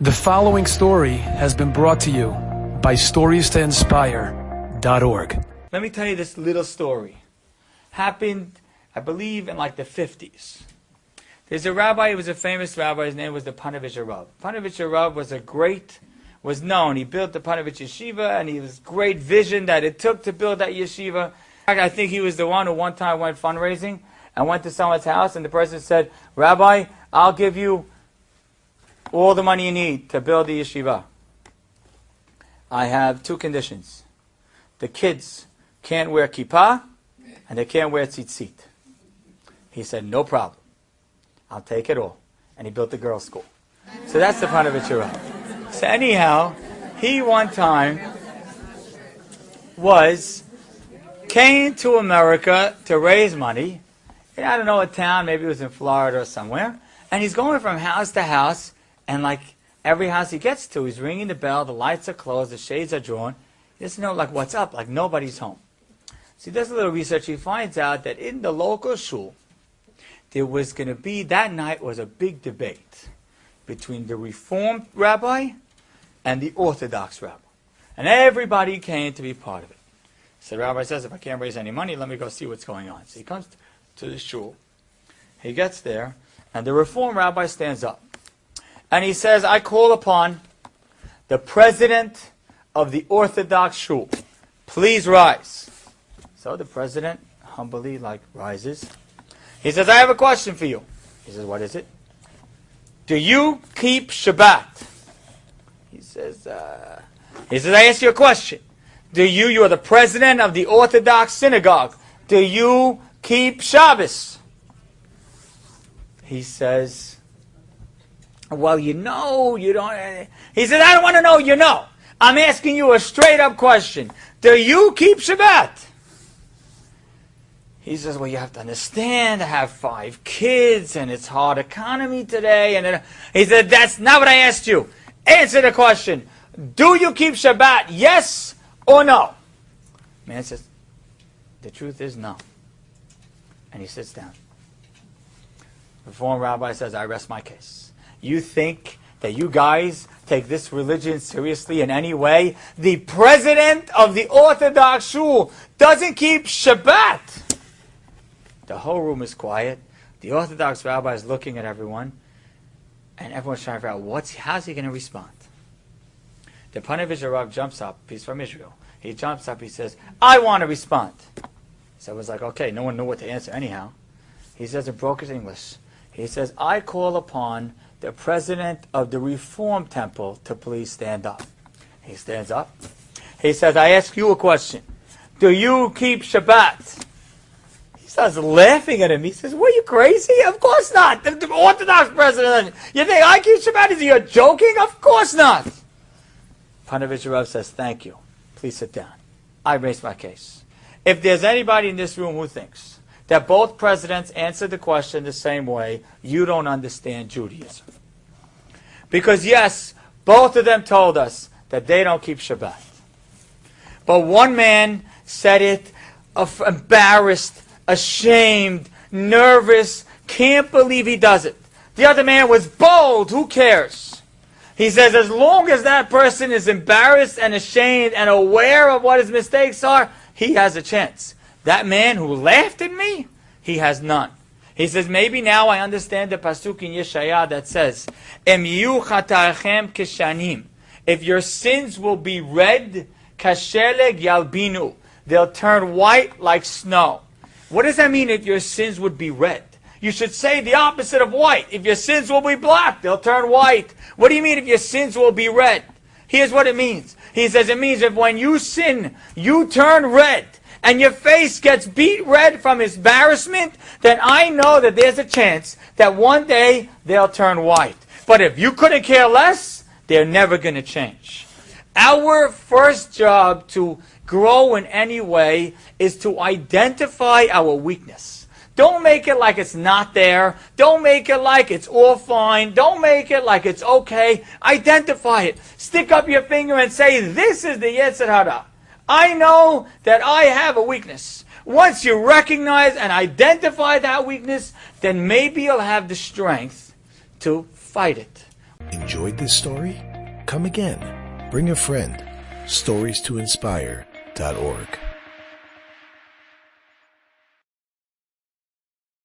The following story has been brought to you by StoriesToInspire.org. Let me tell you this little story. Happened, I believe, in like the 50s. There's a rabbi, he was a famous rabbi, his name was the Panovich Rav. Panovich Rav was known. He built the Panovich Yeshiva, and he was great vision that it took to build that yeshiva. In fact, I think he was the one who one time went fundraising and went to someone's house, and the person said, "Rabbi, I'll give you all the money you need to build the yeshiva. I have two conditions. The kids can't wear kippah, and they can't wear tzitzit." He said, "No problem. I'll take it all." And he built the girls' school. So that's the Panovich Rav. So anyhow, he one time came to America to raise money. In, I don't know, a town, maybe it was in Florida or somewhere. And he's going from house to house, and like every house he gets to, he's ringing the bell, the lights are closed, the shades are drawn. He doesn't know like what's up, like nobody's home. So he does a little research. He finds out that in the local shul, there was going to be, that night was a big debate between the Reformed rabbi and the Orthodox rabbi. And everybody came to be part of it. So the rabbi says, "If I can't raise any money, let me go see what's going on." So he comes to the shul. He gets there, and the Reformed rabbi stands up. And he says, "I call upon the president of the Orthodox shul. Please rise." So the president humbly rises. He says, "I have a question for you." He says, "What is it?" "Do you keep Shabbat?" He says, "I ask you a question. You are the president of the Orthodox synagogue. Do you keep Shabbos?" He says, "Well, you don't." He says, "I don't want to know, you know. I'm asking you a straight up question. Do you keep Shabbat?" He says, "Well, you have to understand, I have 5 kids, and it's hard economy today." And then he said, "That's not what I asked you. Answer the question. Do you keep Shabbat, yes or no?" Man says, "The truth is no." And he sits down. The Reform rabbi says, "I rest my case. You think that you guys take this religion seriously in any way? The president of the Orthodox shul doesn't keep Shabbat." The whole room is quiet. The Orthodox rabbi is looking at everyone, and everyone's trying to figure out how's he going to respond. The Panovich Rav jumps up. He's from Israel. He jumps up. He says, "I want to respond." So it was like, okay, no one knew what to answer anyhow. He says in broken English, he says, "I call upon the president of the Reform Temple to please stand up." He stands up. He says, "I ask you a question. Do you keep Shabbat?" He starts laughing at him. He says, "What, are you crazy? Of course not. The Orthodox president. You think I keep Shabbat? Is you joking? Of course not." Panovich Rav says, "Thank you. Please sit down. I raise my case. If there's anybody in this room who thinks that both presidents answered the question the same way, you don't understand Judaism. Because yes, both of them told us that they don't keep Shabbat. But one man said it embarrassed, ashamed, nervous, can't believe he does it. The other man was bold, who cares? He says, as long as that person is embarrassed and ashamed and aware of what his mistakes are, he has a chance. That man who laughed at me, he has none." He says, maybe now I understand the pasuk in Yeshaya that says, "Em yu chata'achem keshanim." If your sins will be red, kasheleg yalbinu. They'll turn white like snow. What does that mean if your sins would be red? You should say the opposite of white. If your sins will be black, they'll turn white. What do you mean if your sins will be red? Here's what it means. He says it means if when you sin, you turn red, and your face gets beat red from embarrassment, then I know that there's a chance that one day they'll turn white. But if you couldn't care less, they're never going to change. Our first job to grow in any way is to identify our weakness. Don't make it like it's not there. Don't make it like it's all fine. Don't make it like it's okay. Identify it. Stick up your finger and say, "This is the Yetzer Hara. I know that I have a weakness." Once you recognize and identify that weakness, then maybe you'll have the strength to fight it. Enjoyed this story? Come again. Bring a friend. StoriesToInspire.org